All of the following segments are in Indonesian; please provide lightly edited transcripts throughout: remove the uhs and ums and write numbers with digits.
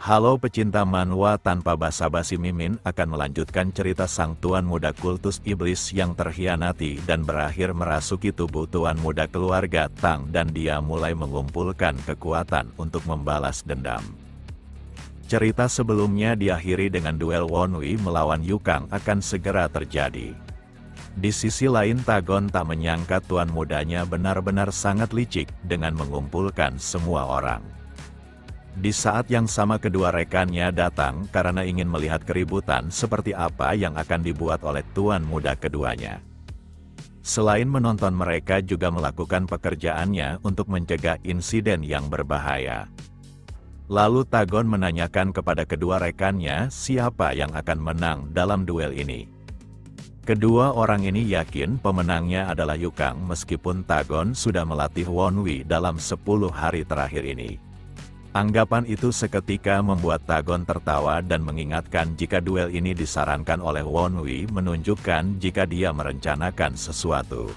Halo pecinta manhwa, tanpa basa-basi Mimin akan melanjutkan cerita sang tuan muda kultus iblis yang terhianati dan berakhir merasuki tubuh tuan muda keluarga Tang, dan dia mulai mengumpulkan kekuatan untuk membalas dendam. Cerita sebelumnya diakhiri dengan duel Wonwi melawan Yukang akan segera terjadi. Di sisi lain, Tagon tak menyangka tuan mudanya benar-benar sangat licik dengan mengumpulkan semua orang. Di saat yang sama kedua rekannya datang karena ingin melihat keributan seperti apa yang akan dibuat oleh tuan muda keduanya. Selain menonton, mereka juga melakukan pekerjaannya untuk mencegah insiden yang berbahaya. Lalu Tagon menanyakan kepada kedua rekannya siapa yang akan menang dalam duel ini. Kedua orang ini yakin pemenangnya adalah Yukang meskipun Tagon sudah melatih Wonwi dalam 10 hari terakhir ini. Anggapan itu seketika membuat Tagon tertawa dan mengingatkan jika duel ini disarankan oleh Wonwi menunjukkan jika dia merencanakan sesuatu.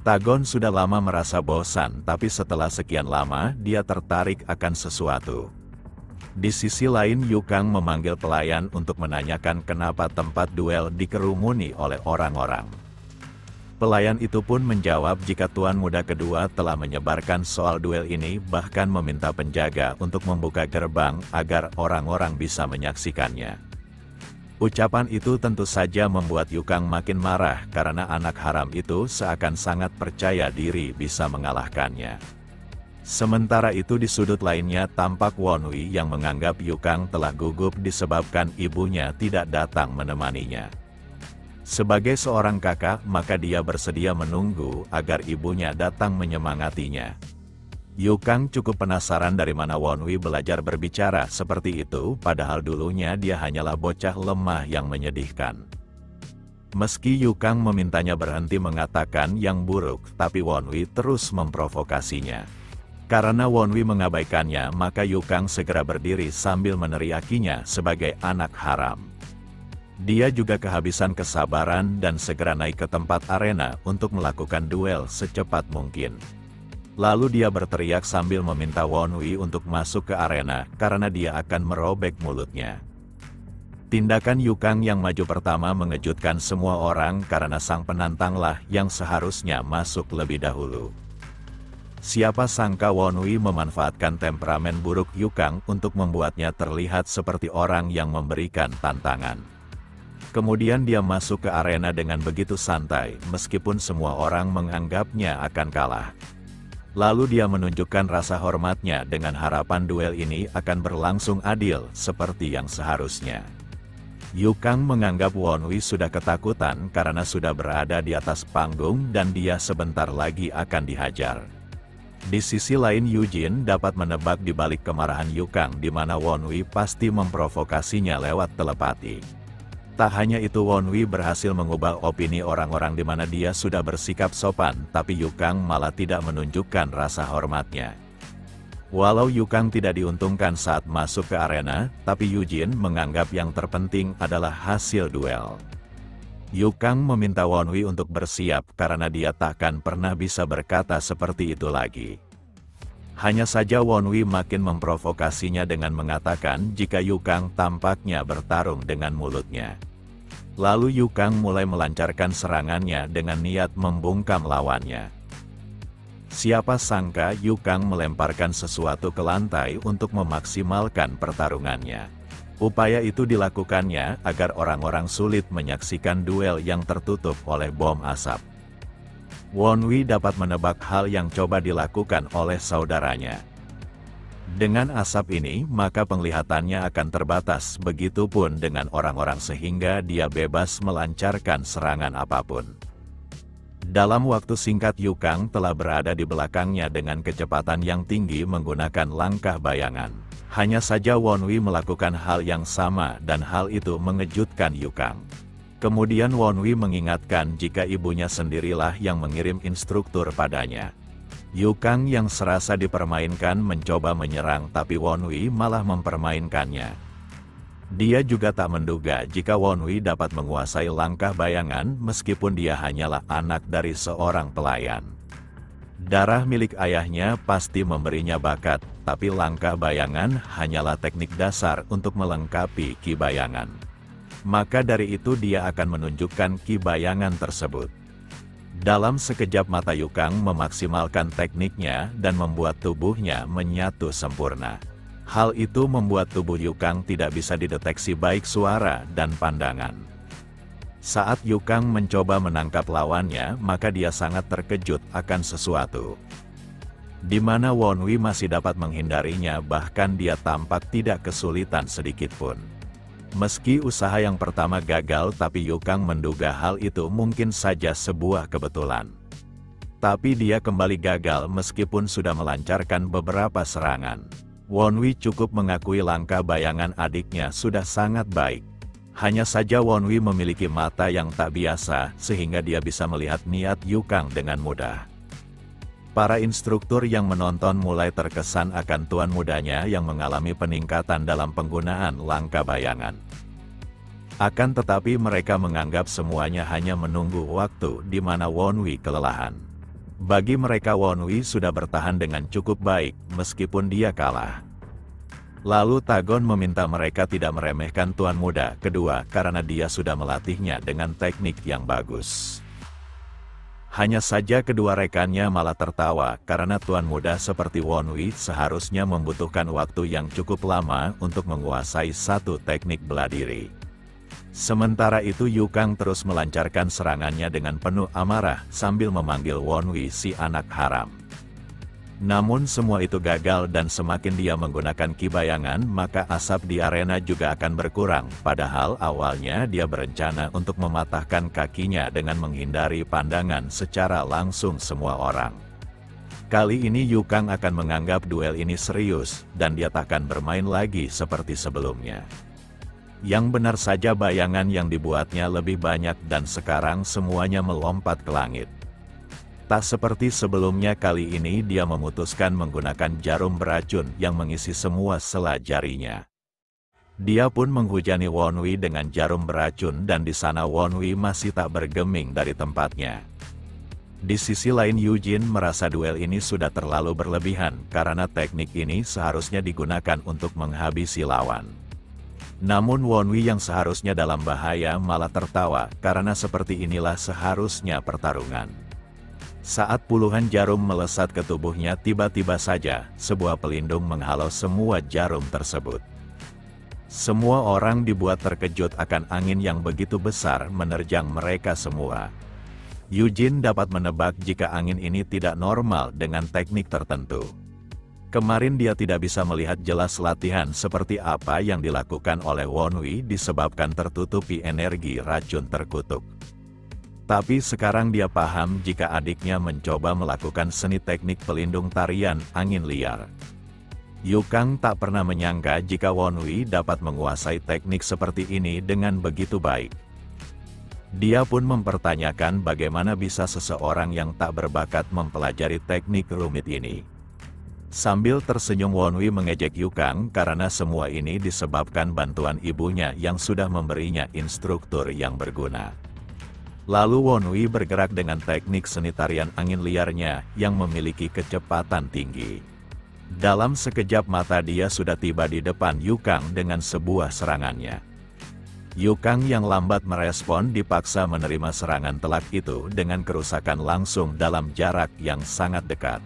Tagon sudah lama merasa bosan, tapi setelah sekian lama dia tertarik akan sesuatu. Di sisi lain, Yukang memanggil pelayan untuk menanyakan kenapa tempat duel dikerumuni oleh orang-orang. Pelayan itu pun menjawab jika tuan muda kedua telah menyebarkan soal duel ini, bahkan meminta penjaga untuk membuka gerbang agar orang-orang bisa menyaksikannya. Ucapan itu tentu saja membuat Yukang makin marah karena anak haram itu seakan sangat percaya diri bisa mengalahkannya. Sementara itu di sudut lainnya tampak Wonwi yang menganggap Yukang telah gugup disebabkan ibunya tidak datang menemaninya. Sebagai seorang kakak, maka dia bersedia menunggu agar ibunya datang menyemangatinya. Yukang cukup penasaran dari mana Wonwi belajar berbicara seperti itu, padahal dulunya dia hanyalah bocah lemah yang menyedihkan. Meski Yukang memintanya berhenti mengatakan yang buruk, tapi Wonwi terus memprovokasinya. Karena Wonwi mengabaikannya, maka Yukang segera berdiri sambil meneriakinya sebagai anak haram. Dia juga kehabisan kesabaran dan segera naik ke tempat arena untuk melakukan duel secepat mungkin. Lalu dia berteriak sambil meminta Wonwi untuk masuk ke arena karena dia akan merobek mulutnya. Tindakan Yukang yang maju pertama mengejutkan semua orang karena sang penantanglah yang seharusnya masuk lebih dahulu. Siapa sangka Wonwi memanfaatkan temperamen buruk Yukang untuk membuatnya terlihat seperti orang yang memberikan tantangan. Kemudian dia masuk ke arena dengan begitu santai, meskipun semua orang menganggapnya akan kalah. Lalu dia menunjukkan rasa hormatnya dengan harapan duel ini akan berlangsung adil seperti yang seharusnya. Yukang menganggap Wonwi sudah ketakutan karena sudah berada di atas panggung dan dia sebentar lagi akan dihajar. Di sisi lain, Yujin dapat menebak di balik kemarahan Yukang di mana Wonwi pasti memprovokasinya lewat telepati. Tak hanya itu, Wonwi berhasil mengubah opini orang-orang di mana dia sudah bersikap sopan, tapi Yukang malah tidak menunjukkan rasa hormatnya. Walau Yukang tidak diuntungkan saat masuk ke arena, tapi Yujin menganggap yang terpenting adalah hasil duel. Yukang meminta Wonwi untuk bersiap karena dia takkan pernah bisa berkata seperti itu lagi. Hanya saja Wonwi makin memprovokasinya dengan mengatakan jika Yukang tampaknya bertarung dengan mulutnya. Lalu Yukang mulai melancarkan serangannya dengan niat membungkam lawannya. Siapa sangka Yukang melemparkan sesuatu ke lantai untuk memaksimalkan pertarungannya. Upaya itu dilakukannya agar orang-orang sulit menyaksikan duel yang tertutup oleh bom asap. Wonwi dapat menebak hal yang coba dilakukan oleh saudaranya. Dengan asap ini, maka penglihatannya akan terbatas, begitupun dengan orang-orang sehingga dia bebas melancarkan serangan apapun. Dalam waktu singkat Yukang telah berada di belakangnya dengan kecepatan yang tinggi menggunakan langkah bayangan. Hanya saja Wonwi melakukan hal yang sama dan hal itu mengejutkan Yukang. Kemudian Wonwi mengingatkan jika ibunya sendirilah yang mengirim instruktur padanya. Yukang yang serasa dipermainkan mencoba menyerang, tapi Wonwi malah mempermainkannya. Dia juga tak menduga jika Wonwi dapat menguasai langkah bayangan meskipun dia hanyalah anak dari seorang pelayan. Darah milik ayahnya pasti memberinya bakat, tapi langkah bayangan hanyalah teknik dasar untuk melengkapi Ki Bayangan. Maka dari itu dia akan menunjukkan Ki Bayangan tersebut. Dalam sekejap mata Yukang memaksimalkan tekniknya dan membuat tubuhnya menyatu sempurna. Hal itu membuat tubuh Yukang tidak bisa dideteksi baik suara dan pandangan. Saat Yukang mencoba menangkap lawannya, maka dia sangat terkejut akan sesuatu. Di mana Wonwi masih dapat menghindarinya, bahkan dia tampak tidak kesulitan sedikitpun. Meski usaha yang pertama gagal, tapi Yukang menduga hal itu mungkin saja sebuah kebetulan. Tapi dia kembali gagal meskipun sudah melancarkan beberapa serangan. Wonwi cukup mengakui langkah bayangan adiknya sudah sangat baik. Hanya saja Wonwi memiliki mata yang tak biasa, sehingga dia bisa melihat niat Yukang dengan mudah. Para instruktur yang menonton mulai terkesan akan tuan mudanya yang mengalami peningkatan dalam penggunaan langkah bayangan. Akan tetapi mereka menganggap semuanya hanya menunggu waktu di mana Wonwi kelelahan. Bagi mereka Wonwi sudah bertahan dengan cukup baik, meskipun dia kalah. Lalu Tagon meminta mereka tidak meremehkan tuan muda kedua karena dia sudah melatihnya dengan teknik yang bagus. Hanya saja kedua rekannya malah tertawa karena tuan muda seperti Wonwi seharusnya membutuhkan waktu yang cukup lama untuk menguasai satu teknik bela diri. Sementara itu Yukang terus melancarkan serangannya dengan penuh amarah sambil memanggil Wonwi si anak haram. Namun semua itu gagal dan semakin dia menggunakan Ki Bayangan maka asap di arena juga akan berkurang. Padahal awalnya dia berencana untuk mematahkan kakinya dengan menghindari pandangan secara langsung semua orang. Kali ini Yukang akan menganggap duel ini serius dan dia takkan bermain lagi seperti sebelumnya. Yang benar saja bayangan yang dibuatnya lebih banyak dan sekarang semuanya melompat ke langit. Tak seperti sebelumnya, kali ini dia memutuskan menggunakan jarum beracun yang mengisi semua sela jarinya. Dia pun menghujani Wonwi dengan jarum beracun dan di sana Wonwi masih tak bergeming dari tempatnya. Di sisi lain Yujin merasa duel ini sudah terlalu berlebihan karena teknik ini seharusnya digunakan untuk menghabisi lawan. Namun Wonwi yang seharusnya dalam bahaya malah tertawa karena seperti inilah seharusnya pertarungan. Saat puluhan jarum melesat ke tubuhnya, tiba-tiba saja, sebuah pelindung menghalau semua jarum tersebut. Semua orang dibuat terkejut akan angin yang begitu besar menerjang mereka semua. Yujin dapat menebak jika angin ini tidak normal dengan teknik tertentu. Kemarin dia tidak bisa melihat jelas latihan seperti apa yang dilakukan oleh Wonwi disebabkan tertutupi energi racun terkutuk. Tapi sekarang dia paham jika adiknya mencoba melakukan seni teknik pelindung tarian angin liar. Yukang tak pernah menyangka jika Wonwi dapat menguasai teknik seperti ini dengan begitu baik. Dia pun mempertanyakan bagaimana bisa seseorang yang tak berbakat mempelajari teknik rumit ini. Sambil tersenyum Wonwi mengejek Yukang karena semua ini disebabkan bantuan ibunya yang sudah memberinya instruktur yang berguna. Lalu Wonwi bergerak dengan teknik seni tarian angin liarnya yang memiliki kecepatan tinggi. Dalam sekejap mata dia sudah tiba di depan Yukang dengan sebuah serangannya. Yukang yang lambat merespon dipaksa menerima serangan telak itu dengan kerusakan langsung dalam jarak yang sangat dekat.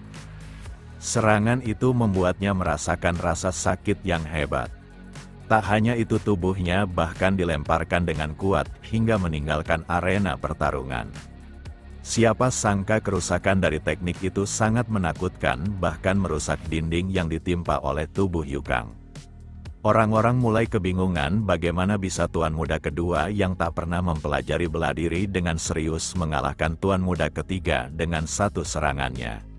Serangan itu membuatnya merasakan rasa sakit yang hebat. Tak hanya itu, tubuhnya bahkan dilemparkan dengan kuat hingga meninggalkan arena pertarungan. Siapa sangka kerusakan dari teknik itu sangat menakutkan, bahkan merusak dinding yang ditimpa oleh tubuh Yukang. Orang-orang mulai kebingungan bagaimana bisa tuan muda kedua yang tak pernah mempelajari bela diri dengan serius mengalahkan tuan muda ketiga dengan satu serangannya.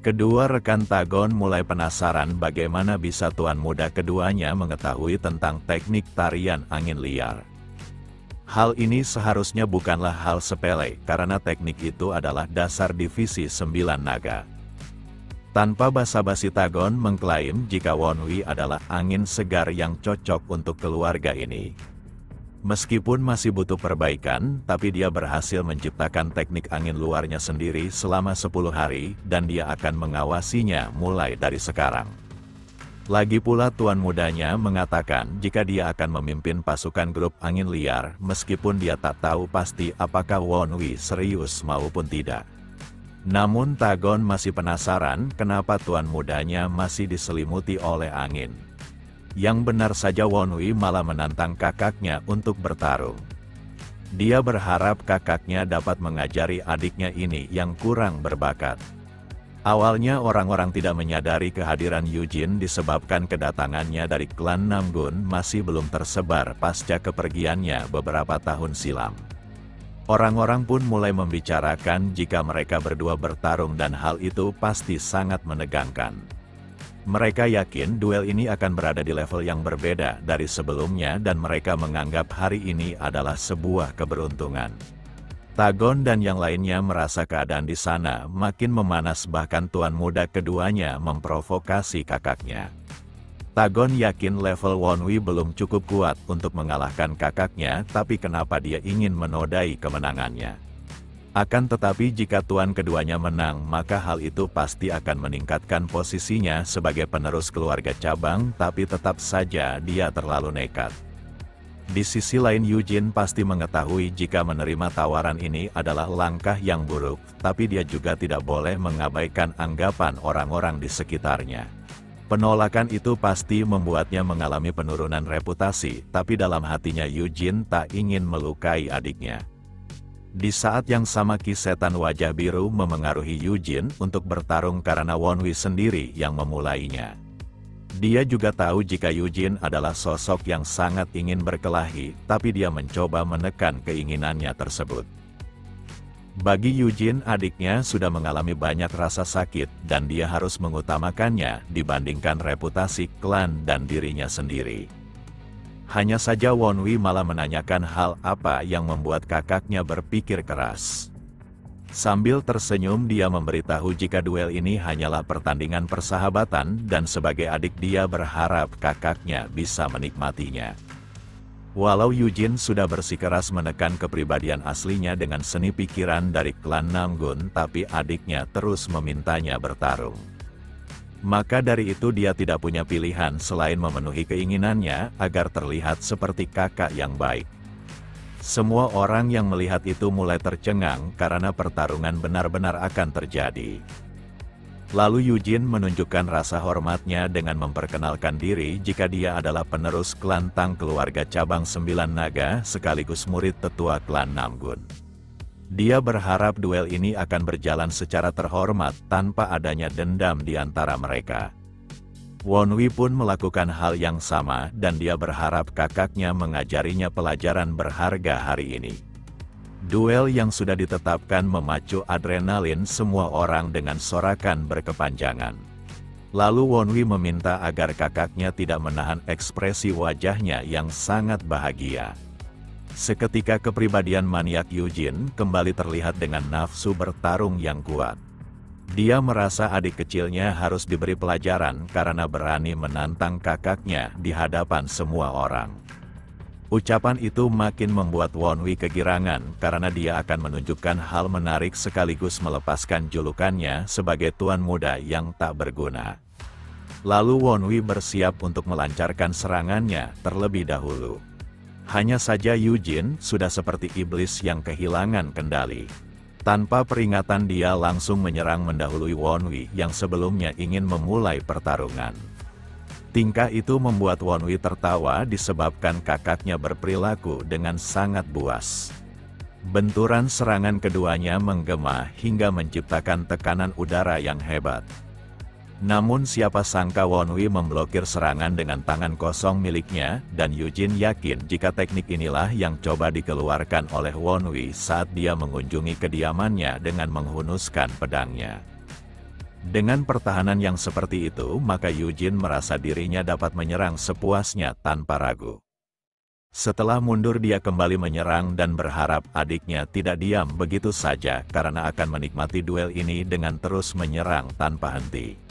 Kedua rekan Tagon mulai penasaran bagaimana bisa tuan muda keduanya mengetahui tentang teknik tarian angin liar. Hal ini seharusnya bukanlah hal sepele karena teknik itu adalah dasar divisi 9 naga. Tanpa basa-basi Tagon mengklaim jika Wonwi adalah angin segar yang cocok untuk keluarga ini. Meskipun masih butuh perbaikan, tapi dia berhasil menciptakan teknik angin luarnya sendiri selama 10 hari, dan dia akan mengawasinya mulai dari sekarang. Lagi pula tuan mudanya mengatakan jika dia akan memimpin pasukan grup angin liar, meskipun dia tak tahu pasti apakah Wonwi serius maupun tidak. Namun Tagon masih penasaran kenapa tuan mudanya masih diselimuti oleh angin. Yang benar saja Wonwi malah menantang kakaknya untuk bertarung. Dia berharap kakaknya dapat mengajari adiknya ini yang kurang berbakat. Awalnya orang-orang tidak menyadari kehadiran Yujin disebabkan kedatangannya dari klan Namgun masih belum tersebar pasca kepergiannya beberapa tahun silam. Orang-orang pun mulai membicarakan jika mereka berdua bertarung dan hal itu pasti sangat menegangkan. Mereka yakin duel ini akan berada di level yang berbeda dari sebelumnya dan mereka menganggap hari ini adalah sebuah keberuntungan. Tagon dan yang lainnya merasa keadaan di sana makin memanas, bahkan tuan muda keduanya memprovokasi kakaknya. Tagon yakin level Wonwi belum cukup kuat untuk mengalahkan kakaknya, tapi kenapa dia ingin menodai kemenangannya. Akan tetapi jika tuan keduanya menang, maka hal itu pasti akan meningkatkan posisinya sebagai penerus keluarga cabang, tapi tetap saja dia terlalu nekat. Di sisi lain Yujin pasti mengetahui jika menerima tawaran ini adalah langkah yang buruk, tapi dia juga tidak boleh mengabaikan anggapan orang-orang di sekitarnya. Penolakan itu pasti membuatnya mengalami penurunan reputasi, tapi dalam hatinya Yujin tak ingin melukai adiknya. Di saat yang sama Ki Setan Wajah Biru memengaruhi Yujin untuk bertarung karena Wonwi sendiri yang memulainya. Dia juga tahu jika Yujin adalah sosok yang sangat ingin berkelahi, tapi dia mencoba menekan keinginannya tersebut. Bagi Yujin, adiknya sudah mengalami banyak rasa sakit, dan dia harus mengutamakannya dibandingkan reputasi klan dan dirinya sendiri. Hanya saja Wonwi malah menanyakan hal apa yang membuat kakaknya berpikir keras. Sambil tersenyum dia memberitahu jika duel ini hanyalah pertandingan persahabatan dan sebagai adik dia berharap kakaknya bisa menikmatinya. Walau Yujin sudah bersikeras menekan kepribadian aslinya dengan seni pikiran dari klan Namgun, tapi adiknya terus memintanya bertarung. Maka dari itu dia tidak punya pilihan selain memenuhi keinginannya agar terlihat seperti kakak yang baik. Semua orang yang melihat itu mulai tercengang karena pertarungan benar-benar akan terjadi. Lalu Yujin menunjukkan rasa hormatnya dengan memperkenalkan diri jika dia adalah penerus klan Tang keluarga cabang 9 naga sekaligus murid tetua klan Namgun. Dia berharap duel ini akan berjalan secara terhormat tanpa adanya dendam di antara mereka. Wonwi pun melakukan hal yang sama dan dia berharap kakaknya mengajarinya pelajaran berharga hari ini. Duel yang sudah ditetapkan memacu adrenalin semua orang dengan sorakan berkepanjangan. Lalu Wonwi meminta agar kakaknya tidak menahan ekspresi wajahnya yang sangat bahagia. Seketika kepribadian maniak Yujin kembali terlihat dengan nafsu bertarung yang kuat. Dia merasa adik kecilnya harus diberi pelajaran karena berani menantang kakaknya di hadapan semua orang. Ucapan itu makin membuat Wonwi kegirangan karena dia akan menunjukkan hal menarik sekaligus melepaskan julukannya sebagai tuan muda yang tak berguna. Lalu Wonwi bersiap untuk melancarkan serangannya terlebih dahulu. Hanya saja Yujin sudah seperti iblis yang kehilangan kendali. Tanpa peringatan dia langsung menyerang mendahului Wonwi yang sebelumnya ingin memulai pertarungan. Tingkah itu membuat Wonwi tertawa disebabkan kakaknya berperilaku dengan sangat buas. Benturan serangan keduanya menggema hingga menciptakan tekanan udara yang hebat. Namun siapa sangka Wonwi memblokir serangan dengan tangan kosong miliknya, dan Yujin yakin jika teknik inilah yang coba dikeluarkan oleh Wonwi saat dia mengunjungi kediamannya dengan menghunuskan pedangnya. Dengan pertahanan yang seperti itu, maka Yujin merasa dirinya dapat menyerang sepuasnya tanpa ragu. Setelah mundur dia kembali menyerang dan berharap adiknya tidak diam begitu saja karena akan menikmati duel ini dengan terus menyerang tanpa henti.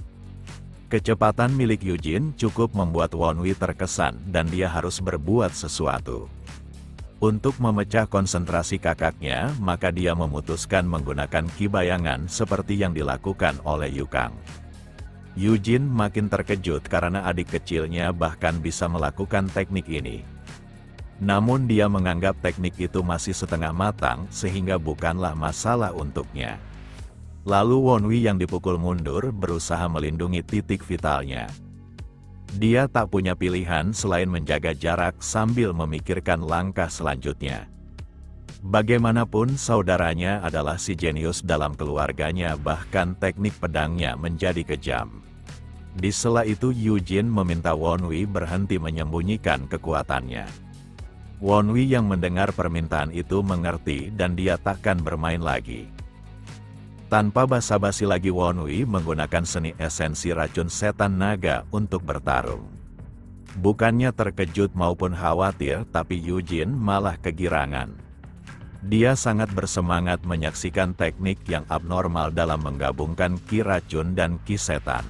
Kecepatan milik Yujin cukup membuat Wonwi terkesan dan dia harus berbuat sesuatu. Untuk memecah konsentrasi kakaknya, maka dia memutuskan menggunakan ki bayangan seperti yang dilakukan oleh Yukang. Yujin makin terkejut karena adik kecilnya bahkan bisa melakukan teknik ini. Namun dia menganggap teknik itu masih setengah matang sehingga bukanlah masalah untuknya. Lalu Wonwi yang dipukul mundur berusaha melindungi titik vitalnya. Dia tak punya pilihan selain menjaga jarak sambil memikirkan langkah selanjutnya. Bagaimanapun saudaranya adalah si jenius dalam keluarganya, bahkan teknik pedangnya menjadi kejam. Di sela itu Yujin meminta Wonwi berhenti menyembunyikan kekuatannya. Wonwi yang mendengar permintaan itu mengerti dan dia takkan bermain lagi. Tanpa basa-basi lagi Wonwi menggunakan seni esensi racun setan naga untuk bertarung. Bukannya terkejut maupun khawatir, tapi Yujin malah kegirangan. Dia sangat bersemangat menyaksikan teknik yang abnormal dalam menggabungkan ki racun dan ki setan.